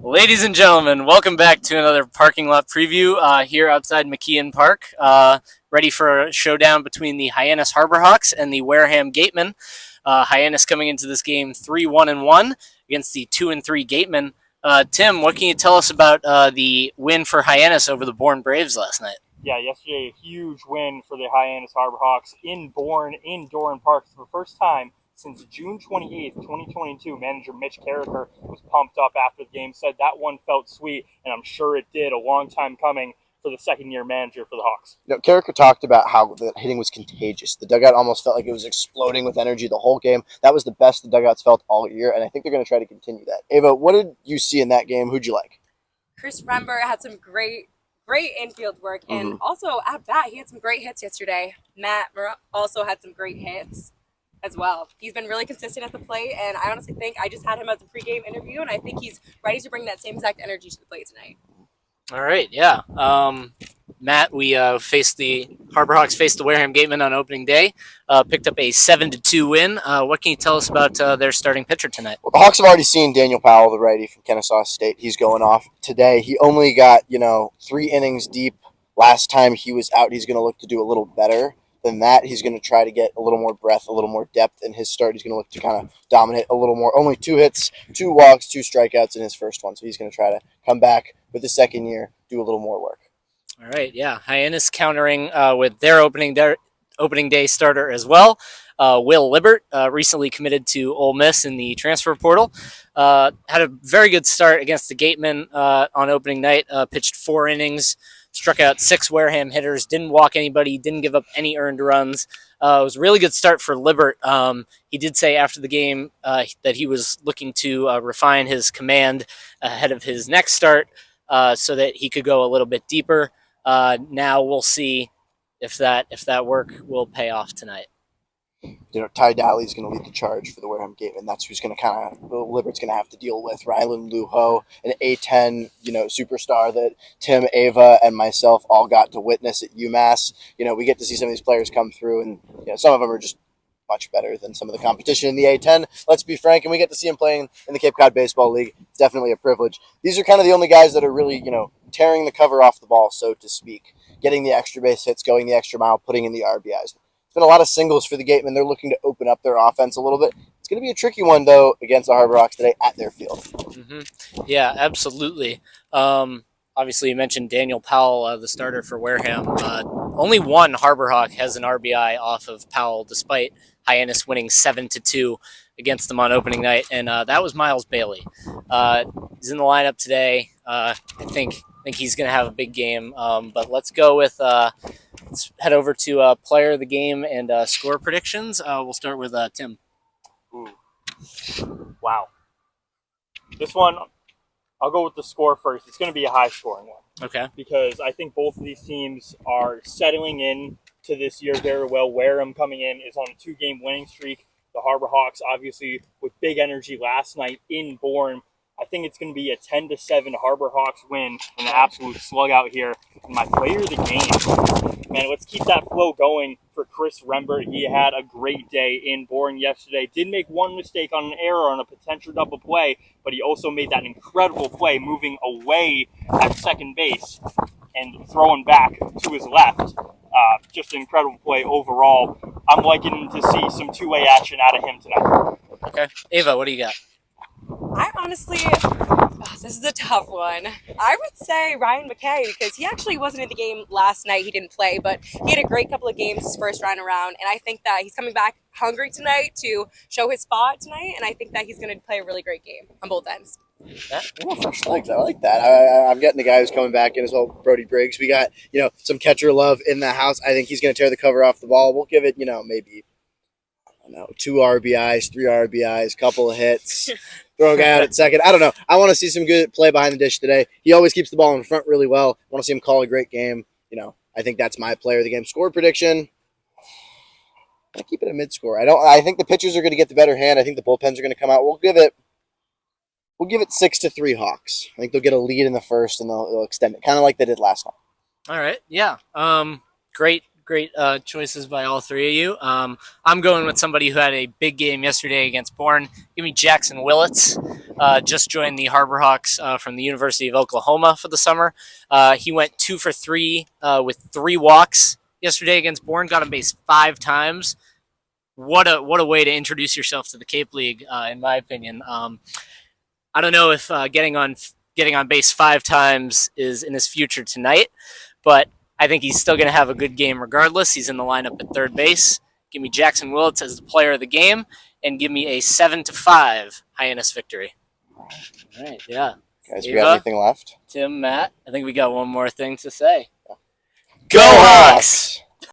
Ladies and gentlemen, welcome back to another parking lot preview here outside McKeon Park. Ready for a showdown between the Hyannis Harborhawks and the Wareham Gatemen. Hyannis coming into this game 3-1-1 against the 2-3 Gatemen. Tim, what can you tell us about the win for Hyannis over the Bourne Braves last night? Yeah, yesterday a huge win for the Hyannis Harborhawks in Bourne, in Doran Park for the first time since June 28th, 2022. Manager Mitch Carricker was pumped up after the game, said that one felt sweet, and I'm sure it did. A long time coming for the second-year manager for the Hawks. You know, Carricker talked about how the hitting was contagious. The dugout almost felt like it was exploding with energy the whole game. That was the best the dugouts felt all year, and I think they're going to try to continue that. Ava, what did you see in that game? Who'd you like? Chris Rember had some great infield work, and also at bat, he had some great hits yesterday. Matt also had some great hits as well. He's been really consistent at the plate, and I honestly think I just had him at the pregame interview, and I think he's ready to bring that same exact energy to the plate tonight. All right, yeah. Matt, we faced the Harborhawks faced the Wareham Gatemen on opening day. Picked up a 7-2 win. What can you tell us about their starting pitcher tonight? Well, the Hawks have already seen Daniel Powell, the righty from Kennesaw State. He's going off today. He only got 3 innings deep last time he was out. He's going to look to do a little better than that. He's going to try to get a little more breath, a little more depth in his start. He's going to look to kind of dominate a little more. Only 2 hits, 2 walks, 2 strikeouts in his first one. So he's going to try to come back with the second year, do a little more work. All right, yeah. Hyannis countering with their opening day starter as well. Will Libert, recently committed to Ole Miss in the transfer portal. Had a very good start against the Gatemen on opening night. Pitched 4 innings. Struck out 6 Wareham hitters, didn't walk anybody, didn't give up any earned runs. It was a really good start for Libert. He did say after the game that he was looking to refine his command ahead of his next start so that he could go a little bit deeper. Now we'll see if that work will pay off tonight. Ty Daly's going to lead the charge for the Wareham Gatemen. That's who's going to Libert's going to have to deal with. Rylan Luho, an A10, superstar that Tim, Ava, and myself all got to witness at UMass. We get to see some of these players come through, and some of them are just much better than some of the competition in the A10. Let's be frank, and we get to see them playing in the Cape Cod Baseball League. It's definitely a privilege. These are kind of the only guys that are really, tearing the cover off the ball, so to speak, getting the extra base hits, going the extra mile, putting in the RBIs. It's been a lot of singles for the Gatemen. They're looking to open up their offense a little bit. It's going to be a tricky one, though, against the Harborhawks today at their field. Mm-hmm. Yeah, absolutely. Obviously, you mentioned Daniel Powell, the starter for Wareham. Only one Harborhawk has an RBI off of Powell, despite Hyannis winning 7-2 against them on opening night, and that was Miles Bailey. He's in the lineup today. I think he's going to have a big game. But let's go with let's head over to player of the game and score predictions. We'll start with Tim. Ooh. Wow. This one, I'll go with the score first. It's going to be a high-scoring one. Okay. Because I think both of these teams are settling in to this year very well. Wareham coming in is on a 2-game winning streak. The Harborhawks, obviously, with big energy last night in Bourne. I think it's going to be a 10-7 Harborhawks win, an absolute slug out here. And my player of the game, man, let's keep that flow going for Chris Rember. He had a great day in Bourne yesterday. Did make one mistake on an error on a potential double play, but he also made that incredible play moving away at second base and throwing back to his left. Just an incredible play overall. I'm liking to see some two-way action out of him tonight. Okay. Ava, what do you got? I honestly, this is a tough one. I would say Ryan McKay, because he actually wasn't in the game last night. He didn't play, but he had a great couple of games his first round around, and I think that he's coming back hungry tonight to show his spot tonight, and I think that he's going to play a really great game on both ends. Fresh legs. I like that. I'm getting the guy who's coming back in as well, Brody Briggs. We got, some catcher love in the house. I think he's going to tear the cover off the ball. We'll give it, maybe, 2 RBIs, 3 RBIs, couple of hits, throw a guy out at second. I don't know. I want to see some good play behind the dish today. He always keeps the ball in front really well. I want to see him call a great game. I think that's my player of the game. Score prediction, I keep it a mid-score. I think the pitchers are going to get the better hand. I think the bullpens are going to come out. We'll give it 6-3 Hawks. I think they'll get a lead in the first and they'll extend it, kind of like they did last night. All right. Yeah. Great Great choices by all three of you. I'm going with somebody who had a big game yesterday against Bourne. Give me Jackson Willits. Just joined the Harbor Hawks from the University of Oklahoma for the summer. He went 2 for 3 with 3 walks yesterday against Bourne. Got on base 5 times. What a way to introduce yourself to the Cape League, in my opinion. I don't know if getting on base 5 times is in his future tonight, but I think he's still going to have a good game regardless. He's in the lineup at third base. Give me Jackson Willits as the player of the game, and give me a 7-5 Hyannis victory. All right, yeah. Guys, Ava, we got anything left? Tim, Matt, I think we got one more thing to say. Go Hawks!